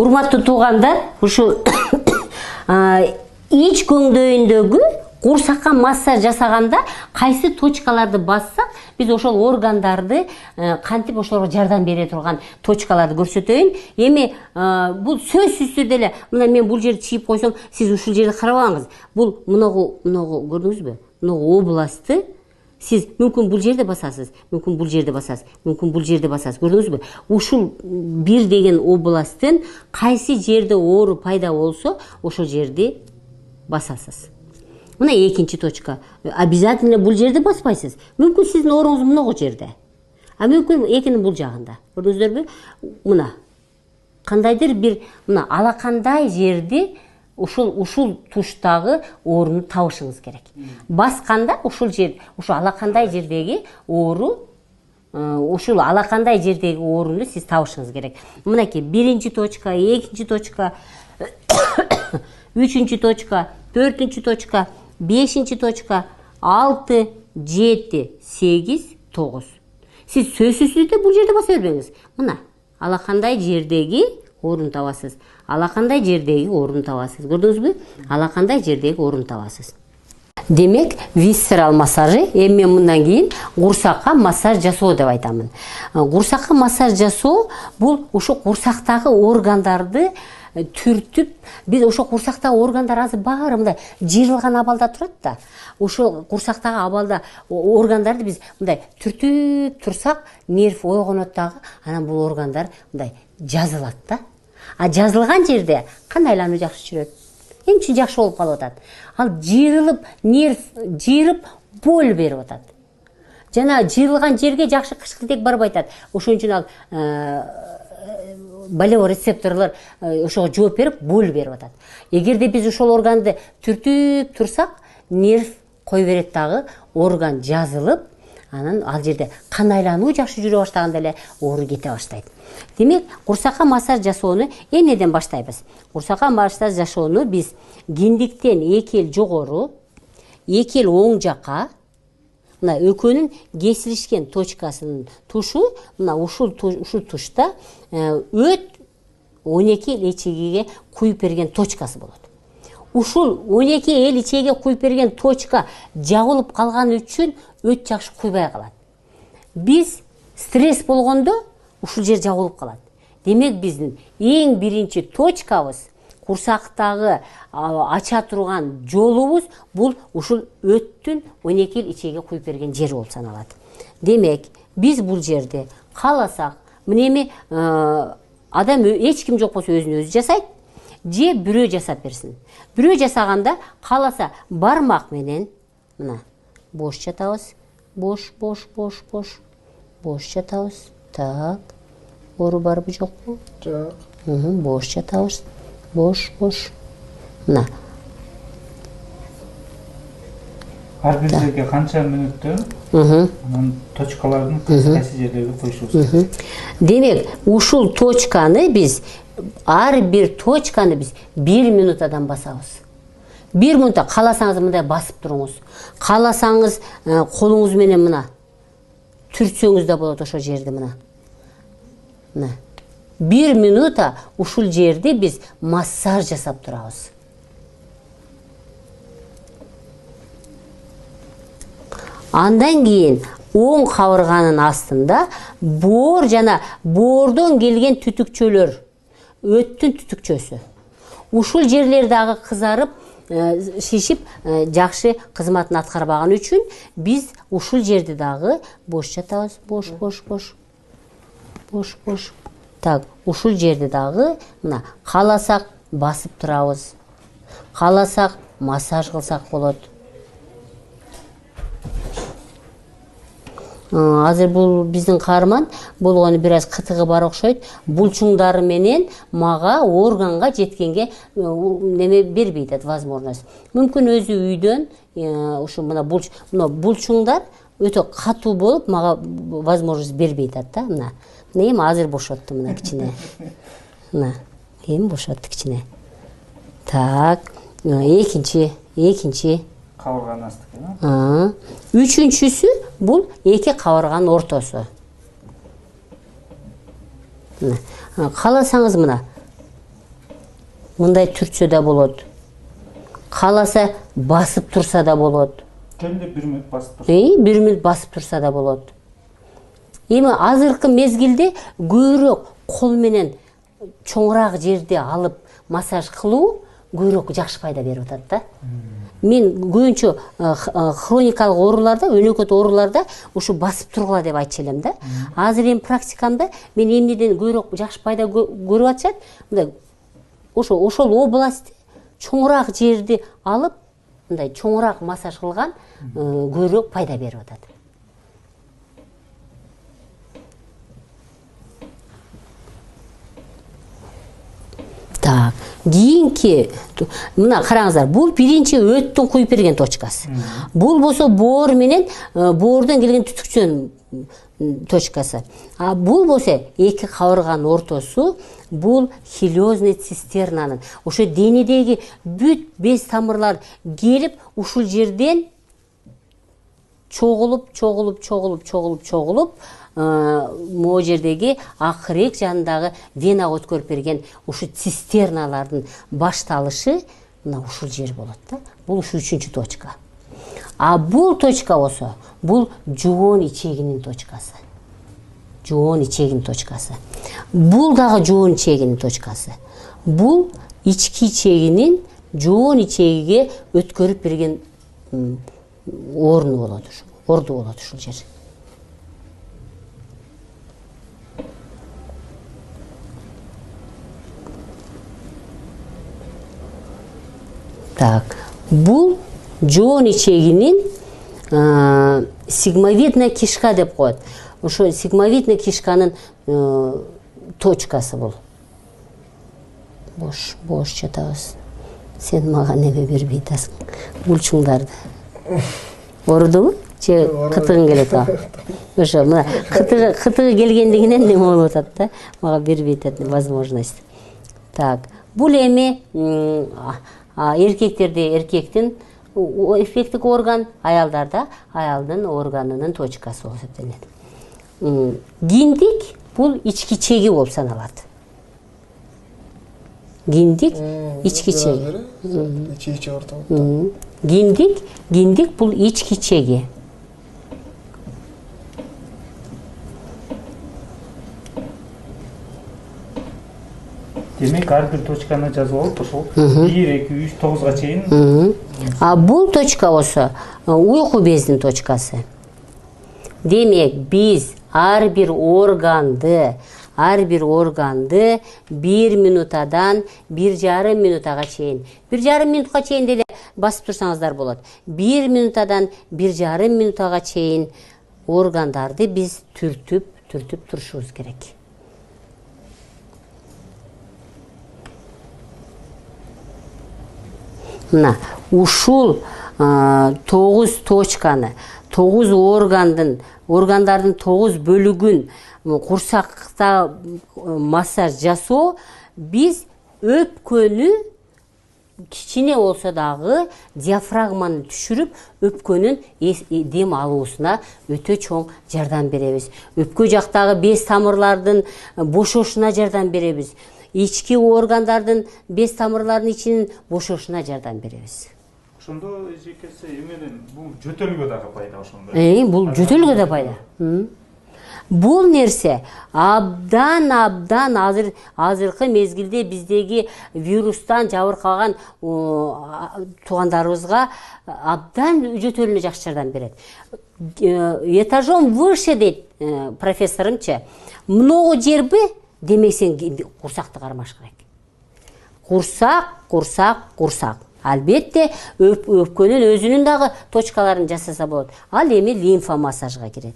Урматтуу туугандар, ушу ич көңдөйүндөгү курсакка массаж жасаганда кайсы точкаларды бассак, биз ошол органдарды кантип ошолорго жардам бере турган точкаларды көрсөтөйүн. Эми бул сөзсүз түрдө эле мына мен бул жерди чийип койсом, сиз ушул жерди карабаңыз. Бул мунагу көрдүңүзбү? Мунагу областты сиз мүмкүн бул жерде басасыз, мүмкүн бул жерде басасыз, мүмкүн бул жерде басасыз. Көрдүңүзбү? Ушул бир деген областтын кайсы жерде оору пайда болсо, ошол жерди басасыз. Мына экинчи точка. Обязательно бул жерде баспайсыз. Мүмкүн сиздин ооруңуз мынагу жерде. А мүмкүн экинин бул жагында. Көрдүңүздөрбү? Мына кандайдыр бир мына алакандай жерди ушул туштагы ооруну табышыңыз керек. Басканда ушул жер, ушул алакандай жердеги оору, ушул алакандай жердеги ооруну сиз табышыңыз керек. Мынакей биринчи точка, экинчи точка, үчүнчү точка, төртүнчү точка, бешинчи точка, 6, 7, 8, 9. Сиз сөзсүз түрдө бул жерде баса бербеңиз. Мына алакандай жердеги ооруну табасыз. Алакандай жердеги ооруну табасыз. Көрдүңүзбү? Алакандай жердеги ооруну табасыз. Демек, висцерал массажы, эми мен мындан кийин курсакка массаж жасоо деп айтамын. Курсакка массаж жасоо бул ушу курсактагы органдарды түртүп, биз ошо курсактагы органдар азыр баары мындай жыйрылган абалда турат да. Ошол курсактагы абалда органдарды биз мындай түртүп турсак, нерв ойгонот дагы, анан бул органдар мындай жазылат да. А жазылган жерде кан айлануу жакшы жүрөт. Эң үчүн жакшы болуп калып атат. Ал жыйрылып, нерв жыйрып, боль берип атат. Жана жыйрылган жерге жакшы кычкылтек барбай атат. Ошон үчүн ал болевой рецепторлор ошого жооп берип, боль берип атат. Эгерде биз ошол органды түртүп турсак, нерв кой берет дагы, орган жазылып, анан ал жерде кан айлануу жакшы жүрө баштаганда эле оору кете баштайт. Демек, курсакка массаж жасоону эмнеден баштайбыз? Курсакка массаж жасоону биз киндиктен 2 эл жогору, 2 эл оң жака, мына өкөнүн кесилишкен точкасынын тушу, мына ушул тушта өт 12 эл ичегиге куюп берген точкасы болот. Ушул 12 эл ичеге куюп берген точка жабылып калган үчүн өт жакшы куйбай калат. Биз стресс болгондо ушул жер жабылып калат. Демек, биздин эң биринчи точкабыз, курсактагы ача турган жолубуз бул ушул өттүн 12 эл ичеге куюп берген жери болуп саналат. Демек, биз бул жерди кааласак, мынеми адам эч ким жок болсо өзүн өзү жасайт, же бирөө жасап берсин. Бирөө жасаганда кааласа бармак менен мына бош жатабыз. Бош жатабыз. Так. Оору барбы жокпу? Жок. Бош жатабыз. Бош. Мына. Ар бир жерге канча мүнөттө? Анан точкалардын кайсы жерлерге коюшубуз? Демек, ушул точканы биз, ар бир точканы биз 1 минутадан басабыз. 1 минутта кааласаңыз мындай басып туруңуз. Кааласаңыз колуңуз менен мына түртсөңүз да болот ошол жерди мына. Мына. 1 минута ушул жерди биз массаж жасап турабыз. Андан кийин оң кабырганын астында боор жана боордон келген түтүкчөлөр, өттүн түтүкчөсү. Ушул жерлер дагы кызарып, шишип, жакшы кызматын аткарбаган үчүн биз ушул жерди дагы бош жатабыз. Бош. Так, ушул жерди дагы мына кааласак басып турабыз. Кааласак массаж кылсак болот. Азыр бул биздин каарман болгону бир аз кытыгы бар окшойт. Булчуңдары менен мага органга жеткенге неме бербейт эт возможность. Мүмкүн өзү үйдөн ушу мына булчуңдар өтө катуу болуп мага возможность бербейт эт да. Мына эми азыр бошотту мына кичине. Мына эми бошотту кичине. Так, экинчи кабырганын астыгы. Үчүнчүсү бул эки кабырганын ортосу. Кааласаңыз мына мындай түртсө да болот. Кааласа басып турса да болот. Кемде 1 мүнөт басып турса. 1 мүнөт басып турса да болот. Эми азыркы мезгилде көбүрөөк кол менен чоңураак жерди алып массаж кылуу көбүрөөк жакшы пайда берип атат да. Мен көбүнчө хроникалык ооруларда, өнөкөт ооруларда ушу басып тургула деп айтчу элем да. Азыр эми практикамда мен эмнеден көбүрөөк жакшы пайда көрүп атышат? Мындай ошол областты чоңураак жерди алып, мындай чоңураак массаж кылган көбүрөөк пайда берип атат. Так, кийинки мына караңыздар, бул биринчи өттүн куюп берген точкасы. Бул болсо боор менен боордон келген түтүкчөнүн точкасы. А бул болсо эки кабырганын ортосу, бул хилиозный цистернанын. Ошо денедеги бүт без тамырлар келип, ушул жерден чогулуп могу жердеги акырек жанындагы венага өткөрүп берген ушу цистерналардын башталышы мына ушул жер болот да. Бул ушу 3-чү точка. А бул точка болсо, бул жоон ичегинин точкасы. Жоон ичегинин точкасы. Бул дагы жоон ичегинин точкасы. Бул ички ичегинин жоон ичегиге өткөрүп берген орну болот, орду болот ушул жер. Так, бул жоон ичегинин сигмовидная кишка деп коет. Ошо сигмовидная кишканын точкасы бул. Бош жатабыз. Сен мага неме бербей атасың? Булчуңдарды. Ордуңбу? Же кытыгың келет а? Ошо мына кытыгы келгендигинен неме болуп атат да? Мага бербей атат возможность. Так, бул эми эркектерде эркектин эффектик орган, аялдарда аялдын органынын точкасы болуп эсептелет. Киндик бул ички чеги болуп саналат. Киндик ички чеги. Ичи ортого. Киндик бул ички чеги. Демек, ар бир точканы жазып алып, ошол 1, 2, 3, 9га чейин. А бул точка болсо уйку безинин точкасы. Демек, биз ар бир органды 1 минутадан 1,5 минутага чейин. 1,5 минутка чейин деле басып турсаңыздар болот. 1 минутадан 1,5 минутага чейин органдарды биз түртүп турушубуз керек. Мына ушул 9 точканы, 9 органдардын 9 бөлүгүн курсакта массаж жасоо биз өпкөнү кичине болсо дагы диафрагманы түшүрүп, өпкөнүн дем алуусуна өтө чоң жардам беребиз. Өпкө жактагы без тамырлардын бошошуна жардам беребиз. Ички органдардын без тамырларынын ичинин бошошуна жардам беребиз. Ошондо эжекеси эмеден бул жөтөлгө дагы пайда ошондо. Бул жөтөлгө да пайда. Бул нерсе абдан азыркы мезгилде биздеги вирустан жабыркаган туугандарыбызга абдан жөтөлүнө жакшы жардам берет. Этажом выше дейт профессорымчы. Много жерби? Демек сен курсакты кармаш керек. Курсак. Албетте өпкөнүн өзүнүн дагы точкаларын жасаса болот. Ал эми лимфа массажга кирет.